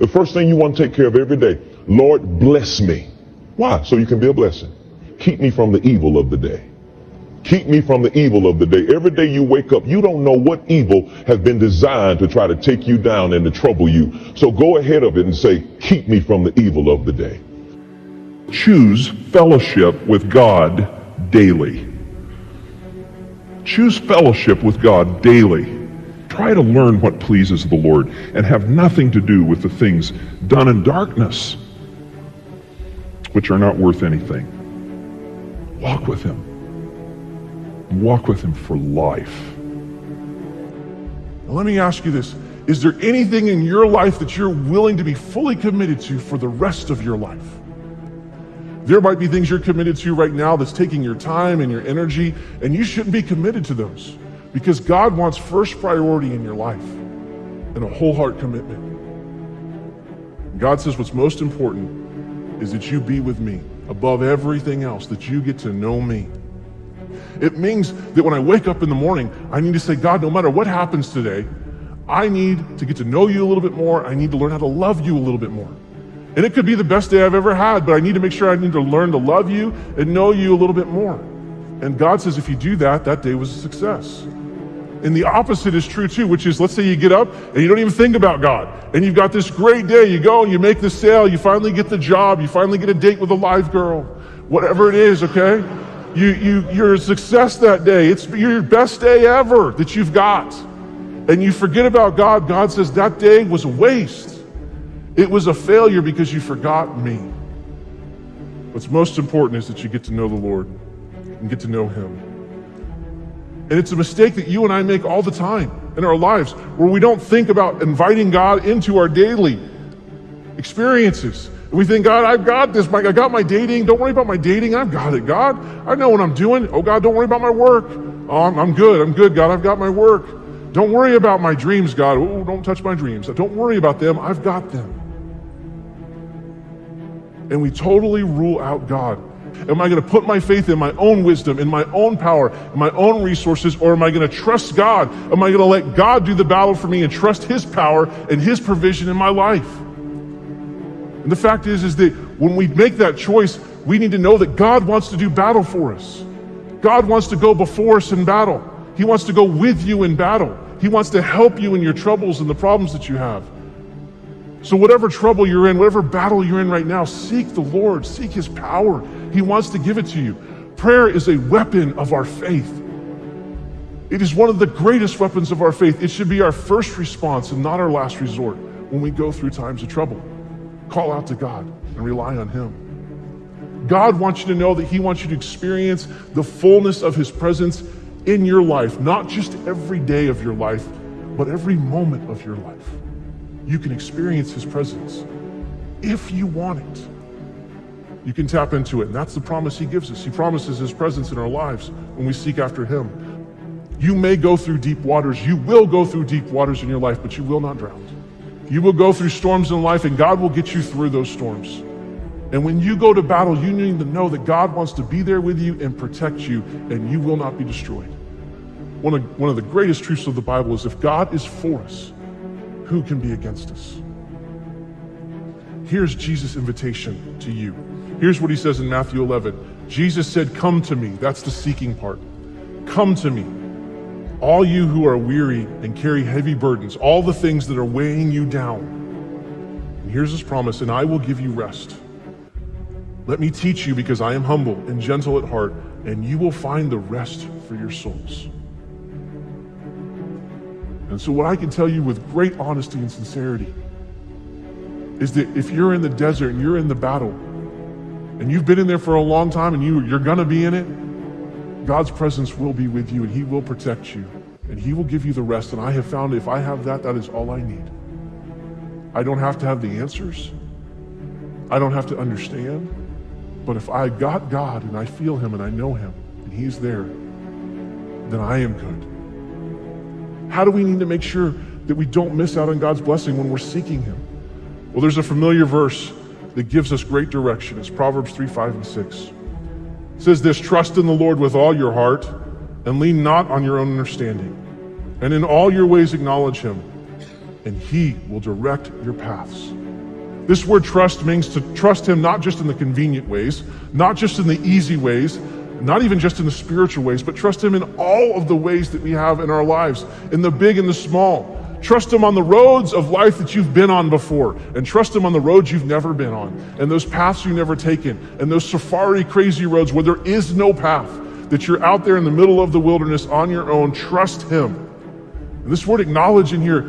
The first thing you want to take care of every day, Lord, bless me. Why? So you can be a blessing. Keep me from the evil of the day. Keep me from the evil of the day. Every day you wake up, you don't know what evil has been designed to try to take you down and to trouble you. So go ahead of it and say, keep me from the evil of the day. Choose fellowship with God daily. Choose fellowship with God daily. Try to learn what pleases the Lord and have nothing to do with the things done in darkness, which are not worth anything. Walk with Him. Walk with Him for life. Now let me ask you this. Is there anything in your life that you're willing to be fully committed to for the rest of your life? There might be things you're committed to right now that's taking your time and your energy, and you shouldn't be committed to those because God wants first priority in your life and a whole heart commitment. God says what's most important is that you be with me above everything else, that you get to know me. It means that when I wake up in the morning, I need to say, God, no matter what happens today, I need to get to know you a little bit more. I need to learn how to love you a little bit more. And it could be the best day I've ever had, but I need to make sure I need to learn to love you and know you a little bit more. And God says if you do that, that day was a success. And the opposite is true too, which is, let's say you get up and you don't even think about God. And you've got this great day. You go and you make the sale. You finally get the job. You finally get a date with a live girl. Whatever it is, okay? You're a success that day. It's your best day ever that you've got. And you forget about God. God says that day was a waste. It was a failure because you forgot me. What's most important is that you get to know the Lord and get to know Him. And it's a mistake that you and I make all the time in our lives where we don't think about inviting God into our daily experiences. And we think, God, I've got this. I got my dating. Don't worry about my dating. I've got it, God. I know what I'm doing. Oh, God, don't worry about my work. Oh, I'm good. I'm good, God. I've got my work. Don't worry about my dreams, God. Oh, don't touch my dreams. Don't worry about them. I've got them. And we totally rule out God. Am I going to put my faith in my own wisdom, in my own power, in my own resources, or am I going to trust God? Am I going to let God do the battle for me and trust His power and His provision in my life? And the fact is that when we make that choice, we need to know that God wants to do battle for us. God wants to go before us in battle. He wants to go with you in battle. He wants to help you in your troubles and the problems that you have. So whatever trouble you're in, whatever battle you're in right now, seek the Lord, seek His power. He wants to give it to you. Prayer is a weapon of our faith. It is one of the greatest weapons of our faith. It should be our first response and not our last resort when we go through times of trouble. Call out to God and rely on Him. God wants you to know that He wants you to experience the fullness of His presence in your life, not just every day of your life, but every moment of your life. You can experience His presence if you want it. You can tap into it, and that's the promise He gives us. He promises His presence in our lives when we seek after Him. You may go through deep waters. You will go through deep waters in your life, but you will not drown. You will go through storms in life, and God will get you through those storms. And when you go to battle, you need to know that God wants to be there with you and protect you, and you will not be destroyed. One of the greatest truths of the Bible is if God is for us, who can be against us? Here's Jesus' invitation to you. Here's what He says in Matthew 11. Jesus said, come to me. That's the seeking part. Come to me, all you who are weary and carry heavy burdens, all the things that are weighing you down. And here's His promise, and I will give you rest. Let me teach you because I am humble and gentle at heart, and you will find the rest for your souls. And so what I can tell you with great honesty and sincerity is that if you're in the desert and you're in the battle and you've been in there for a long time and you're gonna be in it, God's presence will be with you and He will protect you and He will give you the rest. And I have found if I have that, that is all I need. I don't have to have the answers. I don't have to understand. But if I got God and I feel Him and I know Him and He's there, then I am good. How do we need to make sure that we don't miss out on God's blessing when we're seeking Him? Well, there's a familiar verse that gives us great direction. It's Proverbs 3, 5, and 6. It says this, trust in the Lord with all your heart and lean not on your own understanding. And in all your ways acknowledge Him, and He will direct your paths. This word trust means to trust him not just in the convenient ways, not just in the easy ways, not even just in the spiritual ways, but trust him in all of the ways that we have in our lives, in the big and the small. Trust him on the roads of life that you've been on before, and trust him on the roads you've never been on, and those paths you've never taken, and those safari crazy roads where there is no path, that you're out there in the middle of the wilderness on your own. Trust him. And this word acknowledge in here,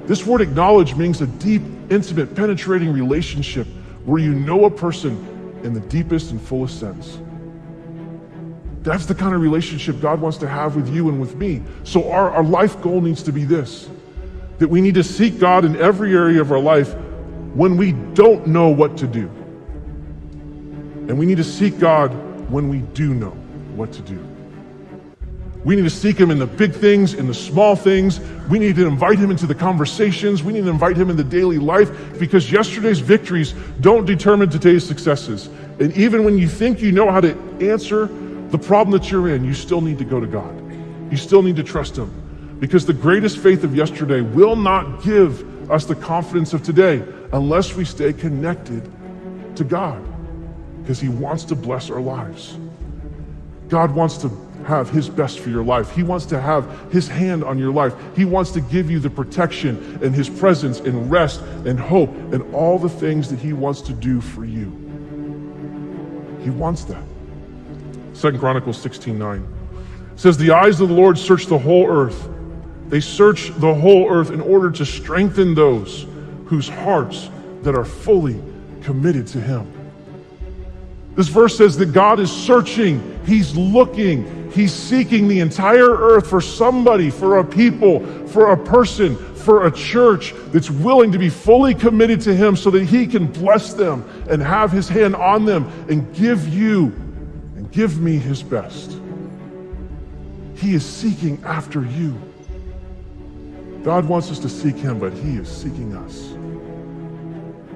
this word acknowledge means a deep, intimate, penetrating relationship where you know a person in the deepest and fullest sense. That's the kind of relationship God wants to have with you and with me. So our life goal needs to be this, that we need to seek God in every area of our life when we don't know what to do. And we need to seek God when we do know what to do. We need to seek him in the big things, in the small things. We need to invite him into the conversations. We need to invite him into daily life, because yesterday's victories don't determine today's successes. And even when you think you know how to answer the problem that you're in, you still need to go to God. You still need to trust him, because the greatest faith of yesterday will not give us the confidence of today unless we stay connected to God, because he wants to bless our lives. God wants to have his best for your life. He wants to have his hand on your life. He wants to give you the protection and his presence and rest and hope and all the things that he wants to do for you. He wants that. 2 Chronicles 16:9 says, the eyes of the Lord search the whole earth. They search the whole earth in order to strengthen those whose hearts that are fully committed to him. This verse says that God is searching, he's looking, he's seeking the entire earth for somebody, for a people, for a person, for a church that's willing to be fully committed to him so that he can bless them and have his hand on them and give you and give me his best. He is seeking after you. God wants us to seek him, but he is seeking us.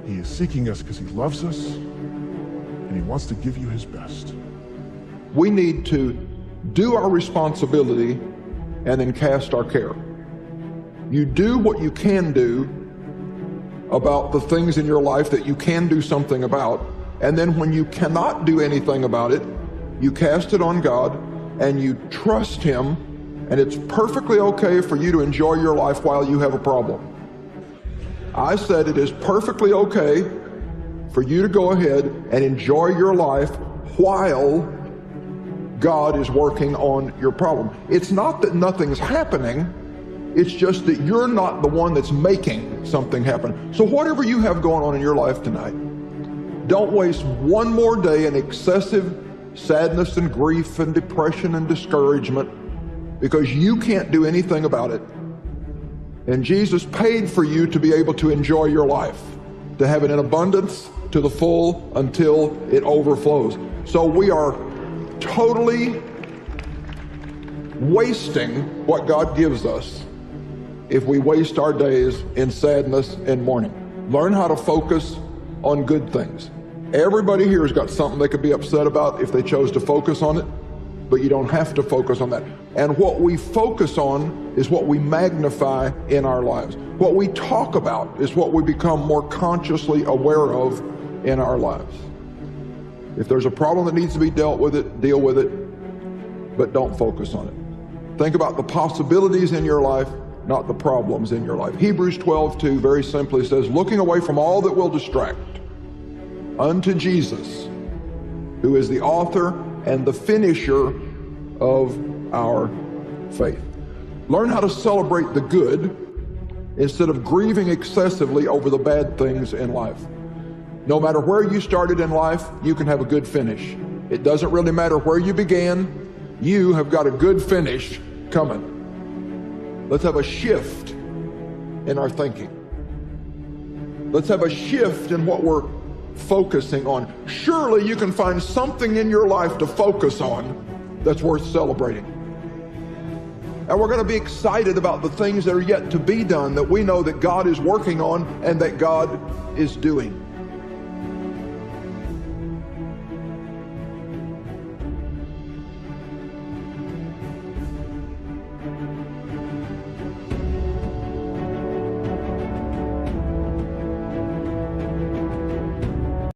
He is seeking us because he loves us, and he wants to give you his best. We need to do our responsibility and then cast our care. You do what you can do about the things in your life that you can do something about, and then when you cannot do anything about it, you cast it on God and you trust him, and it's perfectly okay for you to enjoy your life while you have a problem. I said it is perfectly okay for you to go ahead and enjoy your life while God is working on your problem. It's not that nothing's happening, it's just that you're not the one that's making something happen. So whatever you have going on in your life tonight, don't waste one more day in excessive sadness and grief and depression and discouragement because you can't do anything about it. And Jesus paid for you to be able to enjoy your life, to have it in abundance, to the full, until it overflows. So we are totally wasting what God gives us if we waste our days in sadness and mourning. Learn how to focus on good things. Everybody here has got something they could be upset about if they chose to focus on it, but you don't have to focus on that. And what we focus on is what we magnify in our lives. What we talk about is what we become more consciously aware of in our lives. If there's a problem that needs to be dealt with it, deal with it, but don't focus on it. Think about the possibilities in your life, not the problems in your life. Hebrews 12:2 very simply says, looking away from all that will distract unto Jesus, who is the author and the finisher of our faith. Learn how to celebrate the good instead of grieving excessively over the bad things in life. No matter where you started in life, you can have a good finish. It doesn't really matter where you began, you have got a good finish coming. Let's have a shift in our thinking. Let's have a shift in what we're focusing on. Surely you can find something in your life to focus on that's worth celebrating. And we're going to be excited about the things that are yet to be done, that we know that God is working on and that God is doing.